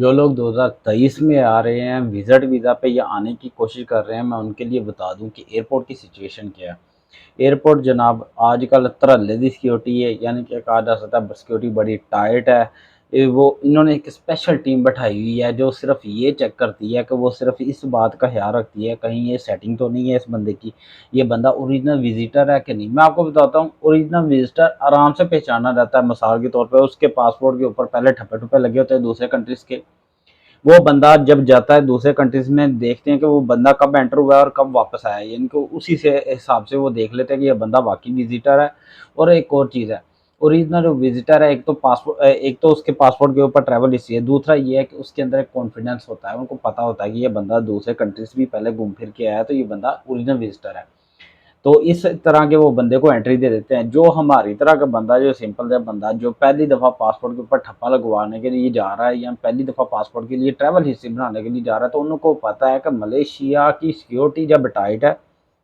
जो लोग 2023 में आ रहे हैं विज़िट वीज़ा पे या आने की कोशिश कर रहे हैं, मैं उनके लिए बता दूं कि एयरपोर्ट की सिचुएशन क्या है। एयरपोर्ट जनाब आजकल धड़ल्ले दी सिक्योरिटी है, यानी कि कहा जा सकता है सिक्योरिटी बड़ी टाइट है। वो इन्होंने एक स्पेशल टीम बैठाई हुई है जो सिर्फ ये चेक करती है कि वो सिर्फ इस बात का ख्याल रखती है कहीं ये सेटिंग तो नहीं है इस बंदे की, ये बंदा ओरिजिनल विजिटर है कि नहीं। मैं आपको बताता हूँ, ओरिजिनल विजिटर आराम से पहचाना जाता है। मिसाल के तौर पर उसके पासपोर्ट के ऊपर पहले ठप्पे ठुप्पे लगे होते हैं दूसरे कंट्रीज के। वो बंदा जब जाता है दूसरे कंट्रीज में, देखते हैं कि वो बंदा कब एंटर हुआ है और कब वापस आया है, इनको उसी से हिसाब से वो देख लेते हैं कि ये बंदा वाकई विजिटर है। और एक और चीज़ है, ओरिजिनल जो विजिटर है, एक तो पासपोर्ट, एक तो उसके पासपोर्ट के ऊपर ट्रैवल हिस्ट्री है, दूसरा ये है कि उसके अंदर एक कॉन्फिडेंस होता है। उनको पता होता है कि ये बंदा दूसरे कंट्रीज भी पहले घूम फिर के आया है, तो ये बंदा ओरिजिनल विजिटर है। तो इस तरह के वो बंदे को एंट्री दे देते हैं। जो हमारी तरह का बंदा, जो सिंपल सा बंदा जो पहली दफ़ा पासपोर्ट के ऊपर ठप्पा लगवाने के लिए जा रहा है या पहली दफ़ा पासपोर्ट के लिए ट्रैवल हिस्ट्री बनाने के लिए जा रहा है, तो उनको पता है कि मलेशिया की सिक्योरिटी जब टाइट है,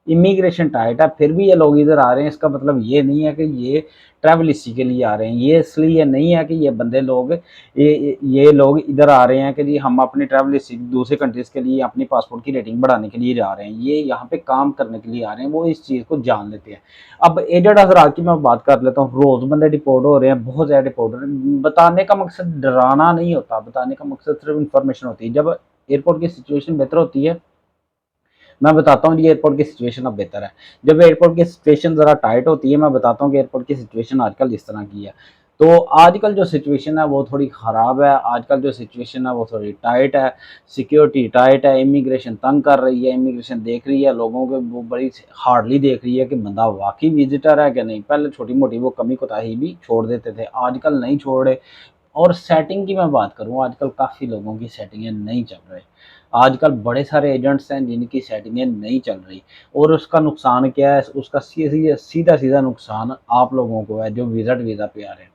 इमिग्रेशन टाइट है, फिर भी ये लोग इधर आ रहे हैं। इसका मतलब ये नहीं है कि ये ट्रैवल इसी के लिए आ रहे हैं। ये इसलिए नहीं है कि ये बंदे लोग ये लोग इधर आ रहे हैं कि जी हम अपनी ट्रैवल हिस्ट्री दूसरे कंट्रीज़ के लिए अपनी पासपोर्ट की रेटिंग बढ़ाने के लिए जा रहे हैं। ये यहाँ पे काम करने के लिए आ रहे हैं, वो इस चीज़ को जान लेते हैं। अब एजेड हज़रात की मैं बात कर लेता हूँ। रोज़ बंदे डिपोर्ट हो रहे हैं, बहुत ज़्यादा डिपोर्ट हो रहे हैं। बताने का मकसद डराना नहीं होता, बताने का मकसद सिर्फ इन्फॉर्मेशन होती है। जब एयरपोर्ट की सिचुएशन बेहतर होती है, मैं बताता हूँ, ये एयरपोर्ट की सिचुएशन अब बेहतर है। जब एयरपोर्ट की सिचुएशन ज़रा टाइट होती है, मैं बताता हूँ कि एयरपोर्ट की सिचुएशन आजकल इस तरह की है। तो आजकल जो सिचुएशन है वो थोड़ी ख़राब है, आजकल जो सिचुएशन है वो थोड़ी टाइट है, सिक्योरिटी टाइट है, इमिग्रेशन तंग कर रही है, इमिग्रेशन देख रही है लोगों के, वो बड़ी हार्डली देख रही है कि बंदा वाकई विजिटर है कि नहीं। पहले छोटी मोटी वो कमी कोताही भी छोड़ देते थे, आजकल नहीं छोड़े। और सेटिंग की मैं बात करूँ, आजकल काफ़ी लोगों की सेटिंगें नहीं चल रही। आजकल बड़े सारे एजेंट्स हैं जिनकी सेटिंगें नहीं चल रही, और उसका नुकसान क्या है? उसका सीधा-सीधा नुकसान आप लोगों को है जो विज़िट वीज़ा पे आ रहे हैं।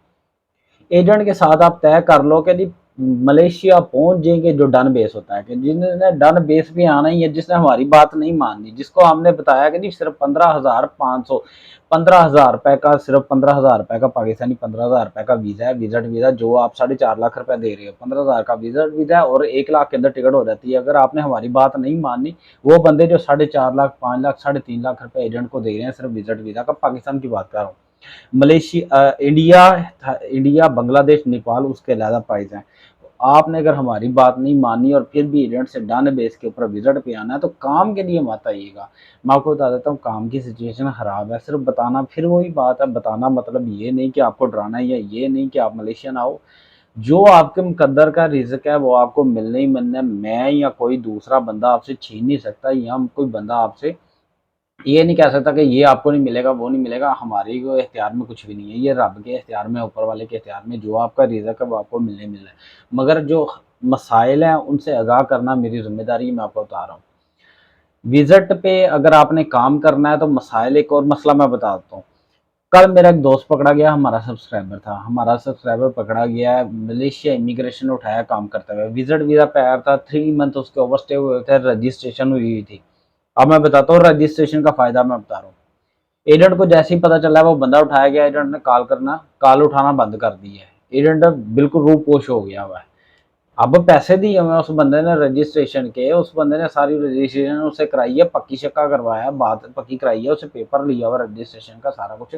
एजेंट के साथ आप तय कर लो कि जी मलेशिया पहुंच जाएंगे, जो डन बेस होता है कि जिन्होंने डन बेस पे आना ही है, जिसने हमारी बात नहीं मानी, जिसको हमने बताया कि जी सिर्फ 15,500, 15,000 रुपए का, सिर्फ 15,000 रुपए का पाकिस्तानी, 15,000 रुपए का वीज़ा है, विजिट वीज़ा, जो आप 4.5 लाख रुपए दे रहे हो, 15,000 का विजिट वीज़ा है और 1 लाख के अंदर टिकट हो जाती है। अगर आपने हमारी बात नहीं मानी, वो बंदे जो 4.5 लाख, 5 लाख, 3.5 लाख रुपए एजेंट को दे रहे हैं सिर्फ विजिट वीज़ा का, पाकिस्तान की बात कर रहा हूँ। मलेशिया, इंडिया, बांग्लादेश, नेपाल, उसके अलग प्राइस हैं। आपने अगर हमारी बात नहीं मानी और फिर भी एजेंट से डन बेस के ऊपर विजिट पे आना है, तो काम के लिए मत आइएगा। मैं आपको बता देता हूँ, काम की सिचुएशन खराब है। सिर्फ बताना, फिर वही बात है, बताना मतलब ये नहीं कि आपको डराना है, या ये नहीं कि आप मलेशिया ना हो। जो आपके मुकद्दर का रिज़्क है वो आपको मिलना ही मिलना है। मैं या कोई दूसरा बंदा आपसे छीन नहीं सकता, या कोई बंदा आपसे ये नहीं कह सकता कि ये आपको नहीं मिलेगा, वो नहीं मिलेगा। हमारी को इख्तियार में कुछ भी नहीं है, ये रब के इख्तियार में, ऊपर वाले के इख्तियार में। जो आपका रिज़्क है वो आपको मिलना ही मिलना है। मगर जो मसाइल हैं उनसे आगाह करना मेरी ज़िम्मेदारी है, मैं आपको बता रहा हूँ। विज़िट पे अगर आपने काम करना है तो मसाइल, एक और मसला मैं बता देता हूँ। कल मेरा एक दोस्त पकड़ा गया, हमारा सब्सक्राइबर पकड़ा गया है, मलेशिया इमिग्रेशन ने उठाया काम करते हुए, विज़िट वीज़ा पे आया था, 3 मंथ उसके ओवरस्टे हुए थे, रजिस्ट्रेशन हुई हुई थी। अब मैं बताता हूँ रजिस्ट्रेशन का फ़ायदा, मैं बता रहा हूँ। एजेंट को जैसे ही पता चला वो बंदा उठाया गया, एजेंट ने कॉल उठाना बंद कर दी है। एजेंट बिल्कुल रूपोश हो गया हुआ है। अब पैसे दिए हुए उस बंदे ने रजिस्ट्रेशन के, उस बंदे ने सारी रजिस्ट्रेशन उससे कराई है, पक्की शक्का करवाया, बात पक्की कराई है, उसे पेपर लिया हुआ रजिस्ट्रेशन का सारा कुछ।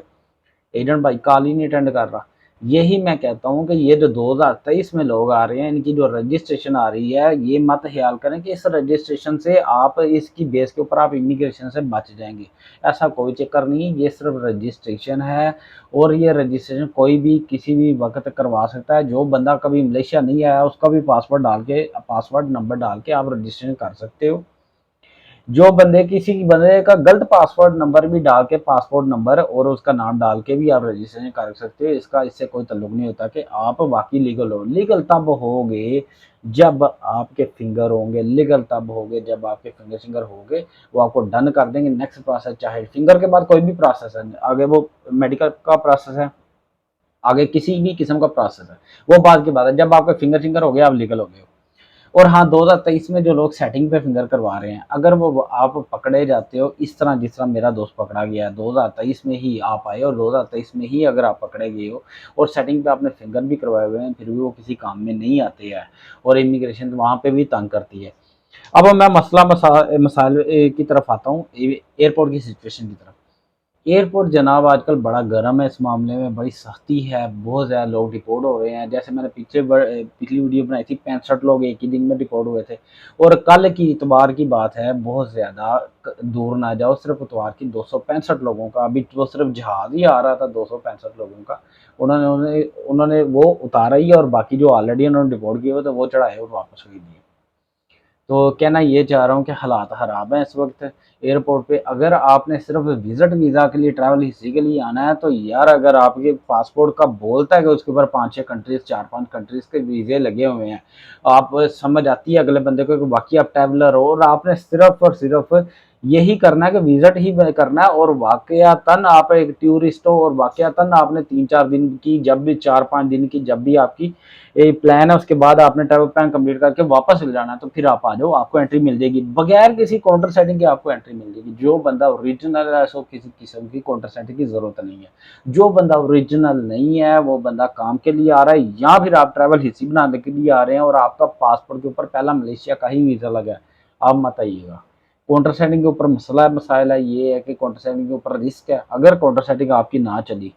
एजेंट भाई कॉल ही नहीं अटेंड कर रहा। यही मैं कहता हूँ कि ये जो 2023 में लोग आ रहे हैं, इनकी जो रजिस्ट्रेशन आ रही है, ये मत ख्याल करें कि इस रजिस्ट्रेशन से आप, इसकी बेस के ऊपर आप इमिग्रेशन से बच जाएंगे। ऐसा कोई चक्कर नहीं है, ये सिर्फ रजिस्ट्रेशन है। और ये रजिस्ट्रेशन कोई भी किसी भी वक्त करवा सकता है। जो बंदा कभी मलेशिया नहीं आया, उसका भी पासवर्ड नंबर डाल के आप रजिस्ट्रेशन कर सकते हो। जो बंदे, किसी बंदे का गलत पासवर्ड नंबर भी डाल के, पासपोर्ट नंबर और उसका नाम डाल के भी आप रजिस्ट्रेशन कर सकते हो। इसका इससे कोई ताल्लुक नहीं होता कि आप वाकई लीगल हो। लीगल तब होगे जब आपके फिंगर होंगे, लीगल तब होगे जब आपके फिंगर सिंगर होंगे। वो आपको डन कर देंगे। नेक्स्ट प्रोसेस, चाहे फिंगर के बाद कोई भी प्रोसेस है आगे, वो मेडिकल का प्रोसेस है, आगे किसी भी किस्म का प्रोसेस है, वो बात की बात है। जब आपके फिंगर सिंगर हो गए, आप लीगल हो गए हो। और हाँ, 2023 में जो लोग सेटिंग पे फिंगर करवा रहे हैं, अगर वो आप पकड़े जाते हो इस तरह जिस तरह मेरा दोस्त पकड़ा गया, 2023 में ही आप आए और 2023 में ही अगर आप पकड़े गए हो और सेटिंग पे आपने फिंगर भी करवाए हुए हैं, फिर भी वो किसी काम में नहीं आते हैं और इमिग्रेशन वहाँ पे भी तंग करती है। अब मैं मसाइल की तरफ आता हूँ, एयरपोर्ट की सिचुएशन की तरफ। एयरपोर्ट जनाब आजकल बड़ा गर्म है, इस मामले में बड़ी सख्ती है, बहुत ज़्यादा लोग डिपोर्ट हो रहे हैं। जैसे मैंने पिछली वीडियो बनाई थी, 65 लोग एक ही दिन में डिपोर्ट हुए थे। और कल की इतवार की बात है, बहुत ज़्यादा दूर ना जाओ, सिर्फ इतवार की 265 लोगों का, अभी तो सिर्फ जहाज ही आ रहा था 265 लोगों का, उन्होंने उन्होंने उन्होंने वो उतारा ही, और बाकी जो ऑलरेडी उन्होंने डिपोर्ट किए हुए थे वो चढ़ाए और वापस भेज दिए। तो कहना ये चाह रहा हूँ कि हालात ख़राब हैं इस वक्त एयरपोर्ट पे। अगर आपने सिर्फ विज़िट वीज़ा के लिए, ट्रैवल हिस्ट्री के लिए आना है, तो यार अगर आपके पासपोर्ट का बोलता है कि उसके ऊपर 5-6 कंट्रीज़, 4-5 कंट्रीज़ के वीज़े लगे हुए हैं, आप समझ आती है अगले बंदे को कि वाकई आप ट्रैवलर हो, और आपने सिर्फ और सिर्फ यही करना है कि विज़िट ही करना है, और वाकयातन आप एक टूरिस्ट हो, और वाकयातन आपने 3-4 दिन की, जब भी 4-5 दिन की जब भी आपकी एक प्लान है, उसके बाद आपने ट्रैवल प्लान कंप्लीट करके वापस चले जाना है, तो फिर आप आ जाओ, आपको एंट्री मिल जाएगी बगैर किसी काउंटर सेटिंग के, आपको एंट्री मिल जाएगी। जो बंदा ओरिजिनल है, सो किसी किस्म की काउंटर सेटिंग की जरूरत नहीं है। जो बंदा ओरिजिनल नहीं है, वो बंदा काम के लिए आ रहा है, या फिर आप ट्रैवल हिस्ट्री बनाने के लिए आ रहे हैं और आपका पासपोर्ट के ऊपर पहला मलेशिया का ही वीजा लगा है, आप मत आइएगा। काउंटर सेटिंग के ऊपर मसाइल है, ये है कि काउंटर सेटिंग के ऊपर रिस्क है। अगर काउंटर सेटिंग आपकी ना चली,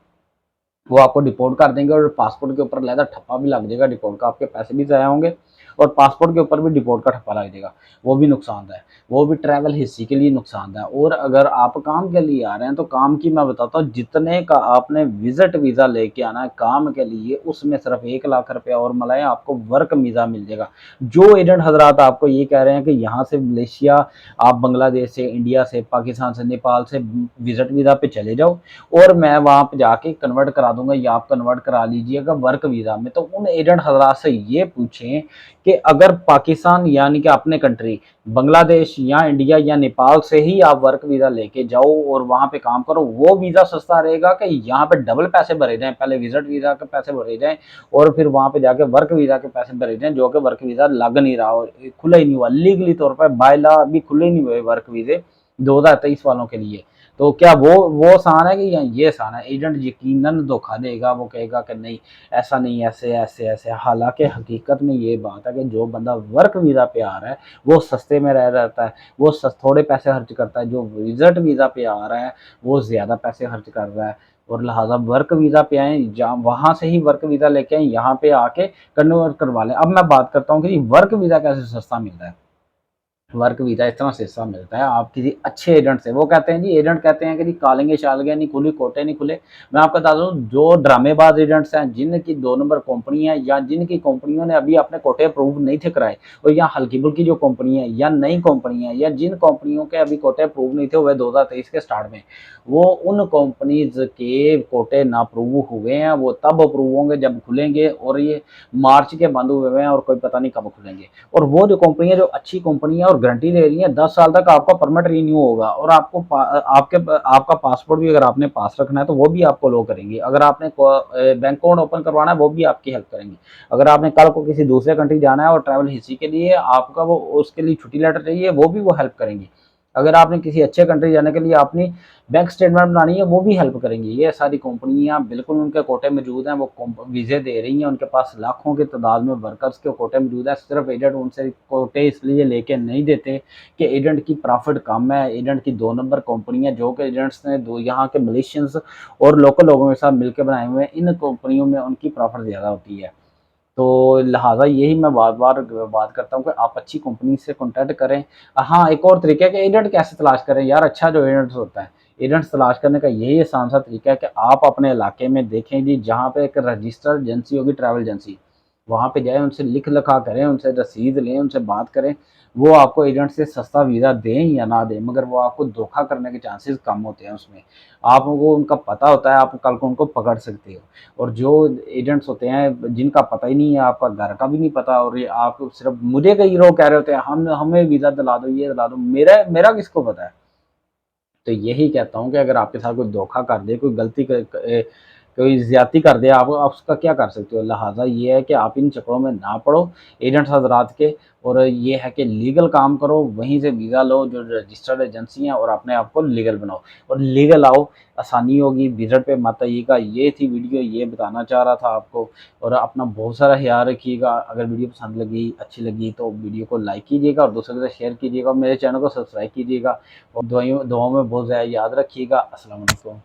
वो आपको डिपोर्ट कर देंगे, और पासपोर्ट के ऊपर लहदा ठप्पा भी लग जाएगा डिपोर्ट का, आपके पैसे भी ज़ाया होंगे और पासपोर्ट के ऊपर भी डिपोर्ट का ठप्पा लग जाएगा। वो भी नुकसानदायक है, वो भी ट्रैवल हिस्ट्री के लिए नुकसानदायक है। और अगर आप काम के लिए आ रहे हैं, तो काम की मैं बताता हूँ, जितने का आपने विजिट वीज़ा लेके आना है काम के लिए, उसमें सिर्फ 1 लाख रुपया और मिलाएं, आपको वर्क वीज़ा मिल जाएगा। जो एजेंट हजरात आपको ये कह रहे हैं कि यहाँ से मलेशिया, आप बांग्लादेश से, इंडिया से, पाकिस्तान से, नेपाल से विजिट वीज़ा पे चले जाओ और मैं वहाँ पे जाके कन्वर्ट करा दूंगा, या आप कन्वर्ट करा लीजिएगा वर्क वीज़ा में, तो उन एजेंट हजरात से ये पूछें कि अगर पाकिस्तान यानी कि अपने कंट्री, बांग्लादेश या इंडिया या नेपाल से ही आप वर्क वीज़ा लेके जाओ और वहाँ पे काम करो, वो वीज़ा सस्ता रहेगा कि यहाँ पे डबल पैसे भरे जाएं, पहले विजिट वीज़ा के पैसे भरे जाएं और फिर वहाँ पे जाके वर्क वीज़ा के पैसे भरे जाएं, जो कि वर्क वीज़ा लग नहीं रहा, और खुला ही नहीं हुआ लीगली तौर पर, बाय लॉ अभी खुले ही नहीं हुए वर्क वीज़े 2023 वालों के लिए। तो क्या वो आसान है कि या ये आसान है? एजेंट यकीनन धोखा देगा, वो कहेगा कि नहीं ऐसा नहीं, ऐसे ऐसे ऐसे। हालांकि हकीकत में ये बात है कि जो बंदा वर्क वीज़ा पे आ रहा है वो सस्ते में रह जाता है, वो थोड़े पैसे खर्च करता है। जो विजिट वीज़ा पे आ रहा है वो ज़्यादा पैसे खर्च कर रहा है, और लिहाजा वर्क वीज़ा पे आए, जहाँ वहाँ से ही वर्क वीज़ा लेके आए, यहाँ पे आके कन्वर्ट करवा लें। अब मैं बात करता हूँ कि वर्क वीज़ा कैसे सस्ता मिलता है। वर्क वीज़ा इस तरह सस्ता मिलता है, आप किसी अच्छे एजेंट से, वो कहते हैं जी, एजेंट कहते हैं कि जी कालेंगे शालंगे नहीं खुली, कोटे नहीं खुले। मैं आपको बता दूं, जो ड्रामेबाज एजेंट्स हैं, जिनकी 2 नंबर कंपनी है, या जिनकी कंपनियों ने अभी अपने कोटे अप्रूव नहीं थे कराए, और या हल्की बुल्की जो कंपनी है या नई कंपनी है, या जिन कंपनियों के अभी कोटे अप्रूव नहीं थे हुए 2023 के स्टार्ट में, वो उन कंपनीज के कोटे ना अप्रूव हुए हैं, वो तब अप्रूव होंगे जब खुलेंगे, और ये मार्च के बंद हुए हैं और कोई पता नहीं कब खुलेंगे। और वो जो कंपनी है, जो अच्छी कंपनी है और गारंटी दे रही है 10 साल तक आपका परमिट रीन्यू होगा, और आपको आपका पासपोर्ट भी अगर आपने पास रखना है तो वो भी आपको लो करेंगे। अगर आपने बैंक अकाउंट ओपन करवाना है वो भी आपकी हेल्प करेंगे। अगर आपने कल को किसी दूसरे कंट्री जाना है और ट्रैवल हिस्ट्री के लिए आपका वो उसके लिए छुट्टी लेटर चाहिए, वो भी वो हेल्प करेंगी। अगर आपने किसी अच्छे कंट्री जाने के लिए अपनी बैंक स्टेटमेंट बनानी है, वो भी हेल्प करेंगी। ये सारी कंपनियां बिल्कुल उनके कोटे मौजूद हैं, वो वीज़े दे रही हैं, उनके पास लाखों की तादाद में वर्कर्स के कोटे मौजूद है। सिर्फ एजेंट उनसे कोटे इसलिए लेके नहीं देते कि एजेंट की प्रॉफिट कम है, एजेंट की 2 नंबर कंपनियां, जो कि एजेंट्स ने दो यहाँ के मलेशियंस और लोकल लोगों के साथ मिलकर बनाए हुए हैं, इन कंपनियों में उनकी प्रॉफिट ज़्यादा होती है। तो लिहाजा यही मैं बार बार बात करता हूँ कि आप अच्छी कंपनी से कॉन्टैक्ट करें। हाँ, एक और तरीका है कि एजेंट कैसे तलाश करें यार, अच्छा जो एजेंट होता है, एजेंट्स तलाश करने का यही आसान सा तरीका है कि आप अपने इलाके में देखें जी, जहाँ पे एक रजिस्टर्ड एजेंसी होगी, ट्रैवल एजेंसी, वहाँ पे जाएँ, उनसे लिख लिखा करें, उनसे रसीद लें, उनसे बात करें। वो आपको एजेंट से सस्ता वीज़ा दें या ना दें, मगर वो आपको धोखा करने के चांसेस कम होते हैं उसमें। आपको उनका पता होता है, आप कल को उनको पकड़ सकते हो। और जो एजेंट्स होते हैं जिनका पता ही नहीं है, आपका घर का भी नहीं पता, और ये आप सिर्फ मुझे कई लोग कह रहे होते हैं हम हमें वीज़ा दिला दो, ये दिला दो, मेरा मेरा किसको पता है। तो यही कहता हूँ कि अगर आपके साथ कोई धोखा कर दे, कोई गलती कोई ज़्यादती कर दे आप उसका क्या कर सकते हो। लिहाजा ये है कि आप इन चक्करों में ना पड़ो एजेंट्स हज़रात के, और ये है कि लीगल काम करो, वहीं से वीज़ा लो जो रजिस्टर्ड एजेंसी हैं, और अपने आप को लीगल बनाओ और लीगल आओ, आसानी होगी, विज़िट पे मत आइएगा। ये थी वीडियो, ये बताना चाह रहा था आपको। और अपना बहुत सारा ख्याल रखिएगा। अगर वीडियो पसंद लगी, अच्छी लगी तो वीडियो को लाइक कीजिएगा और दूसरों के साथ शेयर कीजिएगा और मेरे चैनल को सब्सक्राइब कीजिएगा और दुआओं में बहुत ज़्यादा याद रखिएगा। अस्सलाम वालेकुम।